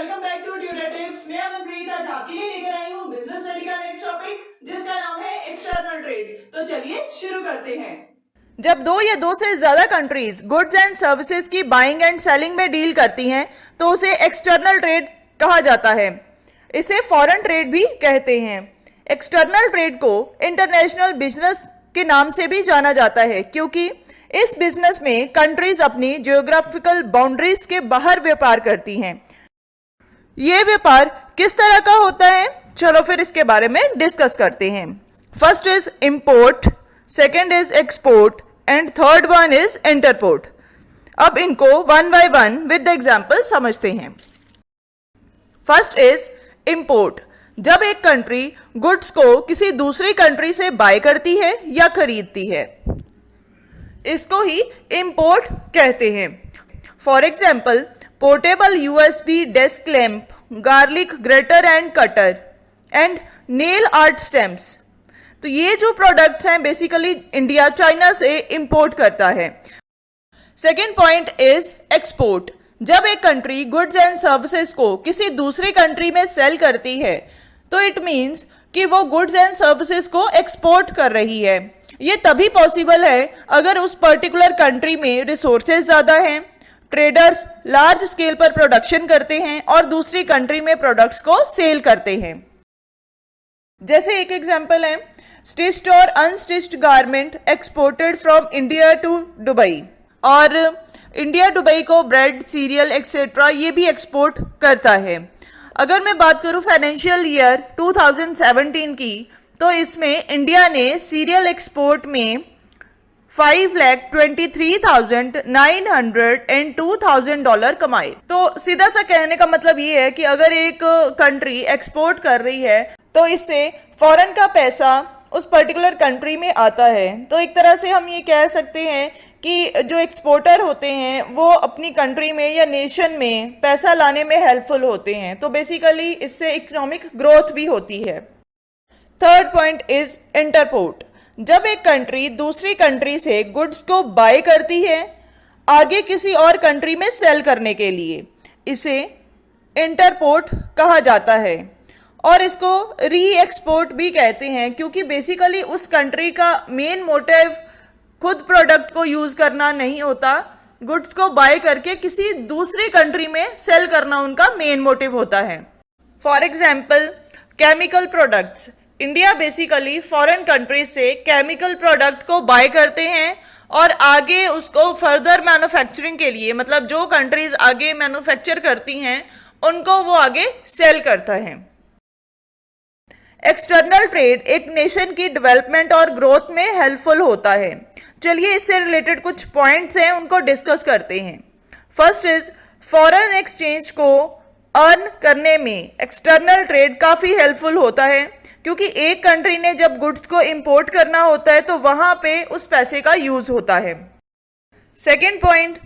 Welcome back to tutor tips. मैं मनप्रीत आज आपके लिए लेकर आई हूँ बिजनेस स्टडी का नेक्स्ट टॉपिक जिसका नाम है एक्सटर्नल ट्रेड। तो चलिए शुरू करते हैं। जब दो या दो से ज्यादा कंट्रीज गुड्स एंड सर्विसेज की बाइंग एंड सेलिंग में डील करती हैं तो उसे एक्सटर्नल ट्रेड कहा जाता है। इसे फॉरेन ट्रेड भी कहते हैं। एक्सटर्नल ट्रेड को इंटरनेशनल बिजनेस के नाम से भी जाना जाता है क्योंकि इस बिजनेस में कंट्रीज अपनी जियोग्राफिकल बाउंड्रीज के बाहर व्यापार करती हैं। ये व्यापार किस तरह का होता है, चलो फिर इसके बारे में डिस्कस करते हैं। First is import, second is export and third one is interport. अब इनको one by one with example समझते हैं। First is import. जब एक कंट्री गुड्स को किसी दूसरी कंट्री से बाय करती है या खरीदती है, इसको ही इंपोर्ट कहते हैं। For example portable USB desk lamp, garlic greater end cutter and nail art stamps. तो ये जो प्रोडक्ट्स हैं बेसिकली इंडिया चाइना से इंपोर्ट करता है। Second point is export. जब एक कंट्री गुड्स एंड सर्विसेज को किसी दूसरी कंट्री में सेल करती है तो इट मीन्स कि वो गुड्स एंड सर्विसेज को एक्सपोर्ट कर रही है। ये तभी पॉसिबल है अगर उस पर्टिकुलर कंट्री में रिसोर्सेज ज़्यादा हैं, ट्रेडर्स लार्ज स्केल पर प्रोडक्शन करते हैं और दूसरी कंट्री में प्रोडक्ट्स को सेल करते हैं। जैसे एक एग्जांपल है स्टिच्ड और unstitched garment exported from India to Dubai, और इंडिया दुबई को ब्रेड, सीरियल एक्सेट्रा ये भी एक्सपोर्ट करता है। अगर मैं बात करूं फाइनेंशियल ईयर 2017 की तो इसमें इंडिया ने सीरियल एक्सपोर्ट में $5,23,902 कमाए। तो सीधा सा कहने का मतलब ये है कि अगर एक कंट्री एक्सपोर्ट कर रही है तो इससे फॉरेन का पैसा उस पर्टिकुलर कंट्री में आता है। तो एक तरह से हम ये कह सकते हैं कि जो एक्सपोर्टर होते हैं वो अपनी कंट्री में या नेशन में पैसा लाने में हेल्पफुल होते हैं। तो बेसिकली इससे इकोनॉमिक ग्रोथ भी होती है। Third point is interport. जब एक कंट्री दूसरी कंट्री से गुड्स को बाय करती है आगे किसी और कंट्री में सेल करने के लिए, इसे इंटरपोर्ट कहा जाता है। और इसको री एक्सपोर्ट भी कहते हैं क्योंकि बेसिकली उस कंट्री का मेन मोटिव खुद प्रोडक्ट को यूज करना नहीं होता, गुड्स को बाय करके किसी दूसरी कंट्री में सेल करना उनका मेन मोटिव होता है। For example chemical products. India basically foreign countries से केमिकल प्रोडक्ट को बाय करते हैं और आगे उसको फर्दर मैन्युफैक्चरिंग के लिए, मतलब जो कंट्रीज आगे मैन्युफैक्चर करती हैं उनको वो आगे सेल करता है। एक्सटर्नल ट्रेड एक नेशन की डेवलपमेंट और ग्रोथ में हेल्पफुल होता है। चलिए इससे रिलेटेड कुछ पॉइंट्स हैं उनको डिस्कस करते हैं। फर्स्ट इज फॉरेन एक्सचेंज को अर्न करने में एक्सटर्नल ट्रेड काफ़ी हेल्पफुल होता है क्योंकि एक कंट्री ने जब गुड्स को इंपोर्ट करना होता है तो वहां पे उस पैसे का यूज होता है। सेकेंड पॉइंट,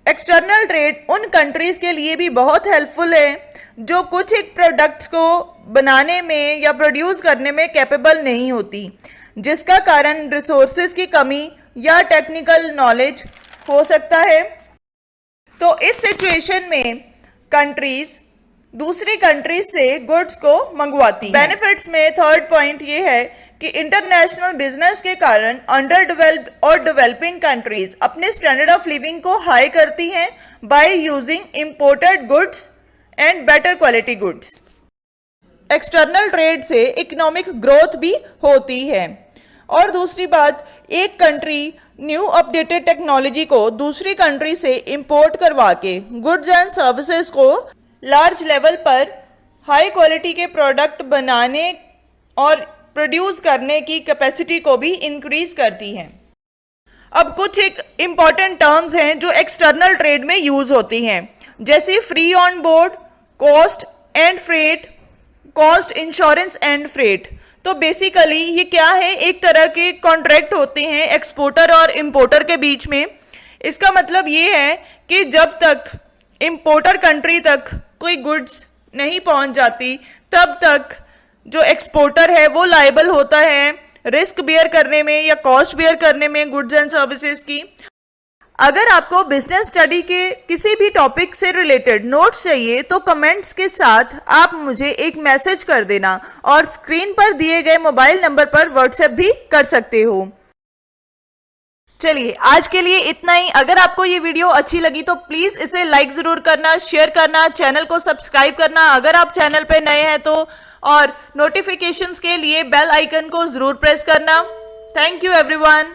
एक्सटर्नल ट्रेड उन कंट्रीज के लिए भी बहुत हेल्पफुल है जो कुछ एक प्रोडक्ट्स को बनाने में या प्रोड्यूस करने में कैपेबल नहीं होती, जिसका कारण रिसोर्सेज की कमी या टेक्निकल नॉलेज हो सकता है। तो इस सिचुएशन में कंट्रीज दूसरी कंट्रीज से गुड्स को मंगवाती हैं। बेनिफिट्स में थर्ड पॉइंट ये है कि इंटरनेशनल बिजनेस के कारण अंडर डेवलप्ड और डेवलपिंग कंट्रीज अपने स्टैंडर्ड ऑफ लिविंग को हाई करती हैं by using imported goods and better quality goods. External trade से इकोनॉमिक ग्रोथ भी होती है। और दूसरी बात, एक कंट्री न्यू अपडेटेड टेक्नोलॉजी को दूसरी कंट्री से इंपोर्ट करवा के गुड्स एंड सर्विसेज को लार्ज लेवल पर हाई क्वालिटी के प्रोडक्ट बनाने और प्रोड्यूस करने की कैपेसिटी को भी इंक्रीज करती हैं। अब कुछ एक इम्पॉर्टेंट टर्म्स हैं जो एक्सटर्नल ट्रेड में यूज होती हैं, जैसे free on board, cost and freight, cost insurance and freight. तो बेसिकली ये क्या है, एक तरह के कॉन्ट्रैक्ट होते हैं एक्सपोर्टर और इंपोर्टर के बीच में। इसका मतलब ये है कि जब तक इंपोर्टर कंट्री तक कोई गुड्स नहीं पहुंच जाती तब तक जो एक्सपोर्टर है वो लायबल होता है रिस्क बेयर करने में या कॉस्ट बेयर करने में गुड्स एंड सर्विसेज की। अगर आपको बिजनेस स्टडी के किसी भी टॉपिक से रिलेटेड नोट्स चाहिए तो कमेंट्स के साथ आप मुझे एक मैसेज कर देना और स्क्रीन पर दिए गए मोबाइल नंबर पर व्हाट्सएप भी कर सकते हो। चलिए आज के लिए इतना ही। अगर आपको ये वीडियो अच्छी लगी तो प्लीज इसे लाइक जरूर करना, शेयर करना, चैनल को सब्सक्राइब करना अगर आप चैनल पे नए हैं तो, और नोटिफिकेशंस के लिए बेल आइकन को जरूर प्रेस करना। Thank you everyone.